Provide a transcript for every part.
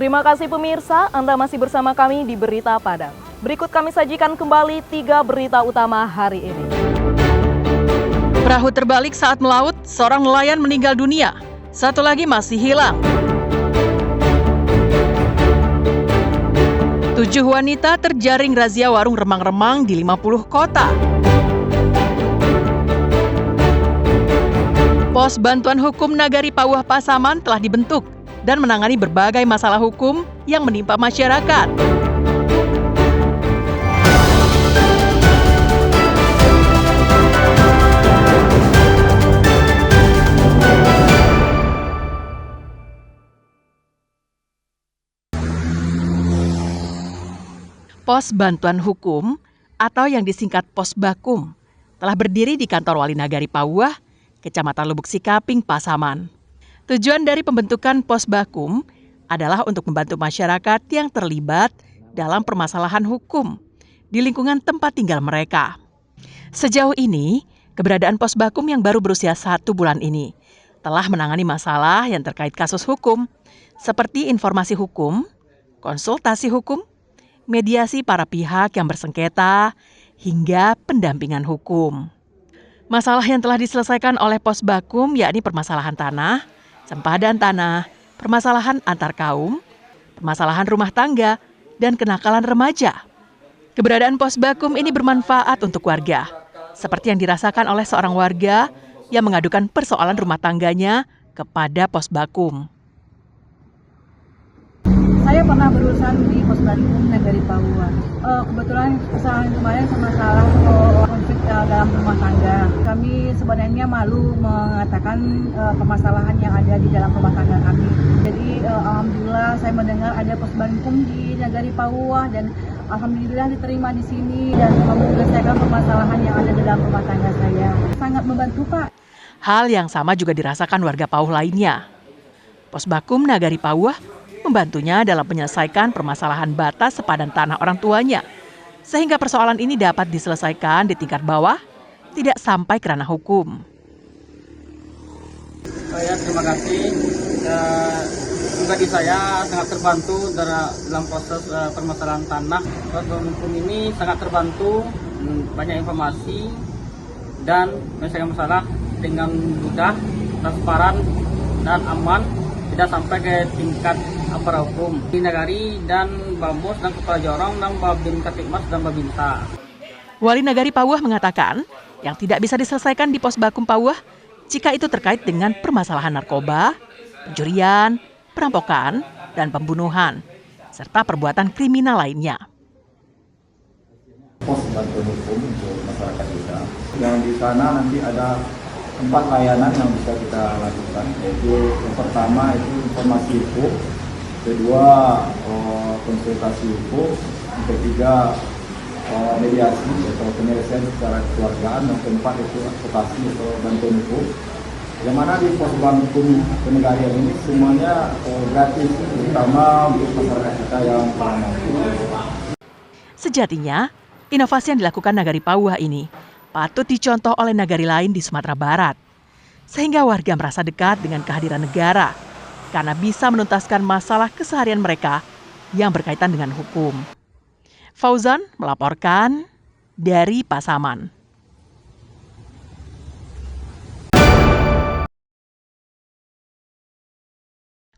Terima kasih pemirsa, Anda masih bersama kami di Berita Padang. Berikut kami sajikan kembali 3 berita utama hari ini. Perahu terbalik saat melaut, seorang nelayan meninggal dunia. Satu lagi masih hilang. 7 wanita terjaring razia warung remang-remang di 50 kota. Pos Bantuan Hukum Nagari Pauwah Pasaman telah dibentuk dan menangani berbagai masalah hukum yang menimpa masyarakat. Pos Bantuan Hukum atau yang disingkat Pos Bakum telah berdiri di kantor Wali Nagari Pauwah, Kecamatan Lubuk Sikaping, Pasaman. Tujuan dari pembentukan Pos Bakum adalah untuk membantu masyarakat yang terlibat dalam permasalahan hukum di lingkungan tempat tinggal mereka. Sejauh ini, keberadaan Pos Bakum yang baru berusia 1 bulan ini telah menangani masalah yang terkait kasus hukum, seperti informasi hukum, konsultasi hukum, mediasi para pihak yang bersengketa, hingga pendampingan hukum. Masalah yang telah diselesaikan oleh Pos Bakum yakni permasalahan tanah, sempadan tanah, permasalahan antar kaum, permasalahan rumah tangga, dan kenakalan remaja. Keberadaan Pos Bakum ini bermanfaat untuk warga, seperti yang dirasakan oleh seorang warga yang mengadukan persoalan rumah tangganya kepada Pos Bakum. Saya pernah berurusan di Pos Bakum Nagari Pauwah. Kebetulan kesalahan kemarin masalah konflik dalam rumah tangga. Kami sebenarnya malu mengatakan permasalahan yang ada di dalam rumah tangga kami. Jadi alhamdulillah saya mendengar ada Pos Bakum di Nagari Pauwah dan alhamdulillah diterima di sini dan menyelesaikan permasalahan yang ada di dalam rumah tangga saya. Sangat membantu, Pak. Hal yang sama juga dirasakan warga Pauh lainnya. Pos Bakum Nagari Pauwah membantunya dalam menyelesaikan permasalahan batas sepadan tanah orang tuanya, sehingga persoalan ini dapat diselesaikan di tingkat bawah, tidak sampai ke ranah hukum. Saya terima kasih. Pribadi saya sangat terbantu dalam proses permasalahan tanah. Pos Bakum ini sangat terbantu, banyak informasi dan menyelesaikan masalah dengan mudah, transparan dan aman, tidak sampai ke tingkat aparat hukum. Di Nagari dan Bambos dan Kepala Jorong dan Babin Katikmas dan Babinsa. Wali Nagari Pauwah mengatakan yang tidak bisa diselesaikan di Pos Bakum Pauwah jika itu terkait dengan permasalahan narkoba, pencurian, perampokan, dan pembunuhan, serta perbuatan kriminal lainnya. Pos Bantuan Hukum untuk masyarakat kita. Yang di sana nanti ada 4 layanan yang bisa kita lakukan, yaitu yang pertama itu informasi hukum, kedua konsultasi hukum, yang ketiga mediasi atau penyelesaian secara kekeluargaan, yang keempat itu advokasi atau bantuan hukum. Yang mana di Pos Bakum Penegarian ini semuanya gratis, terutama untuk masyarakat kita yang kurang mampu. Sejatinya, inovasi yang dilakukan Nagari Pauwah ini patut dicontoh oleh nagari lain di Sumatera Barat, sehingga warga merasa dekat dengan kehadiran negara karena bisa menuntaskan masalah keseharian mereka yang berkaitan dengan hukum. Fauzan melaporkan dari Pasaman.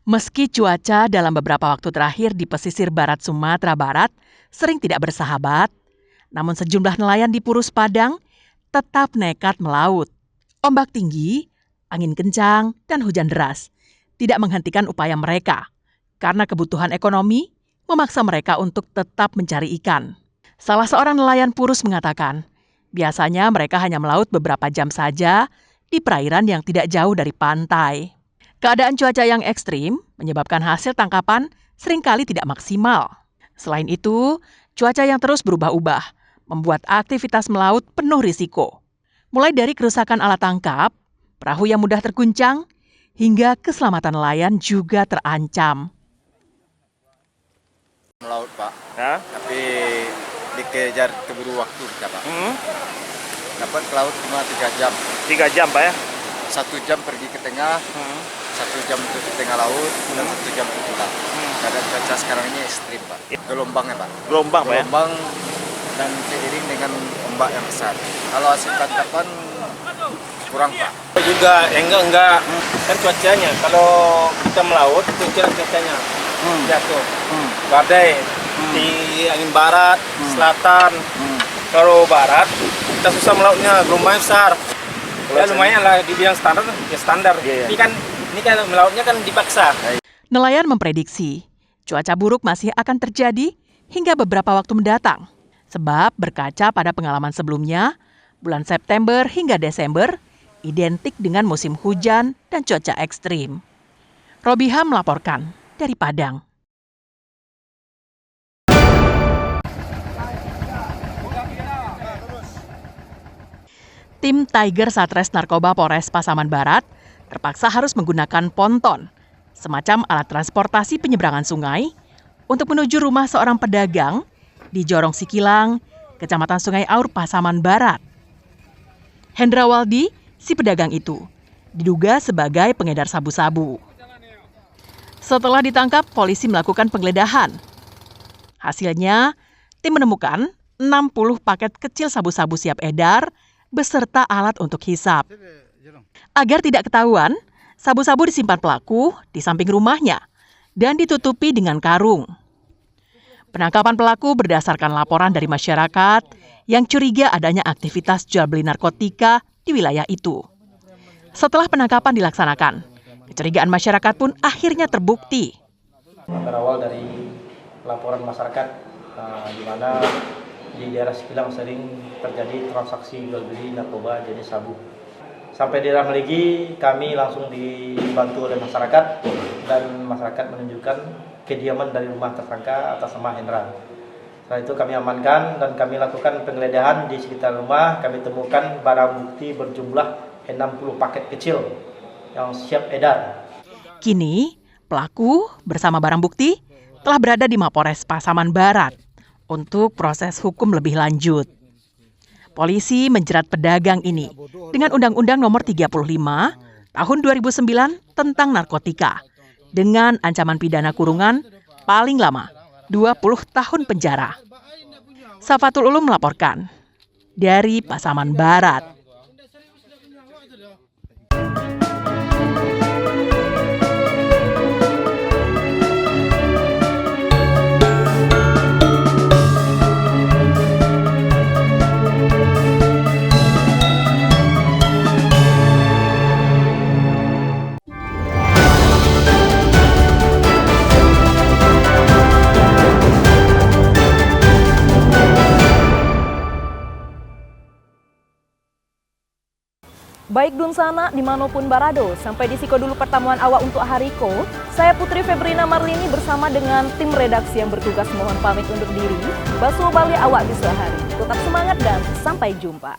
Meski cuaca dalam beberapa waktu terakhir di pesisir barat Sumatera Barat sering tidak bersahabat, namun sejumlah nelayan di Purus Padang tetap nekat melaut. Ombak tinggi, angin kencang, dan hujan deras tidak menghentikan upaya mereka karena kebutuhan ekonomi memaksa mereka untuk tetap mencari ikan. Salah seorang nelayan Purus mengatakan, biasanya mereka hanya melaut beberapa jam saja di perairan yang tidak jauh dari pantai. Keadaan cuaca yang ekstrim menyebabkan hasil tangkapan seringkali tidak maksimal. Selain itu, cuaca yang terus berubah-ubah membuat aktivitas melaut penuh risiko. Mulai dari kerusakan alat tangkap, perahu yang mudah terguncang, hingga keselamatan nelayan juga terancam. Melaut, Pak. Ya? Tapi dikejar keburu waktu kita, Pak. Dapat ke laut cuma 3 jam. 3 jam, Pak ya? 1 jam pergi ke tengah, 1 jam untuk di tengah laut dan 1 jam untuk pulang. Keadaan cuaca sekarang ini ekstrim, Pak. Gelombangnya, Pak. Gelombang, Pak, ya? Gelombang dan seiring dengan ombak yang besar. Kalau hasil tangkapan kurang, Pak. Juga enggak kan cuacanya. Kalau kita melaut itu cuacanya jatuh. Badai di angin barat, selatan. Kalau barat kita susah melautnya, gelombangnya besar. Ya lumayan lah dibilang standar, ya standar. Ini kan melautnya kan dipaksa. Nelayan memprediksi cuaca buruk masih akan terjadi hingga beberapa waktu mendatang. Sebab berkaca pada pengalaman sebelumnya, bulan September hingga Desember identik dengan musim hujan dan cuaca ekstrim. Robiha melaporkan dari Padang. Tim Tiger Satres Narkoba Polres Pasaman Barat terpaksa harus menggunakan ponton, semacam alat transportasi penyeberangan sungai, untuk menuju rumah seorang pedagang di Jorong Sikilang, Kecamatan Sungai Aur, Pasaman Barat. Hendra Waldi, si pedagang itu, diduga sebagai pengedar sabu-sabu. Setelah ditangkap, polisi melakukan penggeledahan. Hasilnya, tim menemukan 60 paket kecil sabu-sabu siap edar beserta alat untuk hisap. Agar tidak ketahuan, sabu-sabu disimpan pelaku di samping rumahnya dan ditutupi dengan karung. Penangkapan pelaku berdasarkan laporan dari masyarakat yang curiga adanya aktivitas jual beli narkotika di wilayah itu. Setelah penangkapan dilaksanakan, kecurigaan masyarakat pun akhirnya terbukti. Berawal dari laporan masyarakat di mana di daerah Sikilang sering terjadi transaksi jual beli narkoba jenis sabu. Sampai di Rameligi kami langsung dibantu oleh masyarakat dan masyarakat menunjukkan kediaman dari rumah tersangka atas nama Hendra. Setelah itu kami amankan dan kami lakukan penggeledahan di sekitar rumah. Kami temukan barang bukti berjumlah 60 paket kecil yang siap edar. Kini, pelaku bersama barang bukti telah berada di Mapores Pasaman Barat untuk proses hukum lebih lanjut. Polisi menjerat pedagang ini dengan Undang-Undang Nomor 35 Tahun 2009 tentang narkotika dengan ancaman pidana kurungan paling lama 20 tahun penjara. Safatul Ulum melaporkan dari Pasaman Barat. Baik Dunsana, dimanapun Barado, sampai di siko dulu pertemuan awak untuk hari ko. Saya Putri Febrina Marlini bersama dengan tim redaksi yang bertugas mohon pamit undur diri. Basuh balik awak di sehari. Tetap semangat dan sampai jumpa.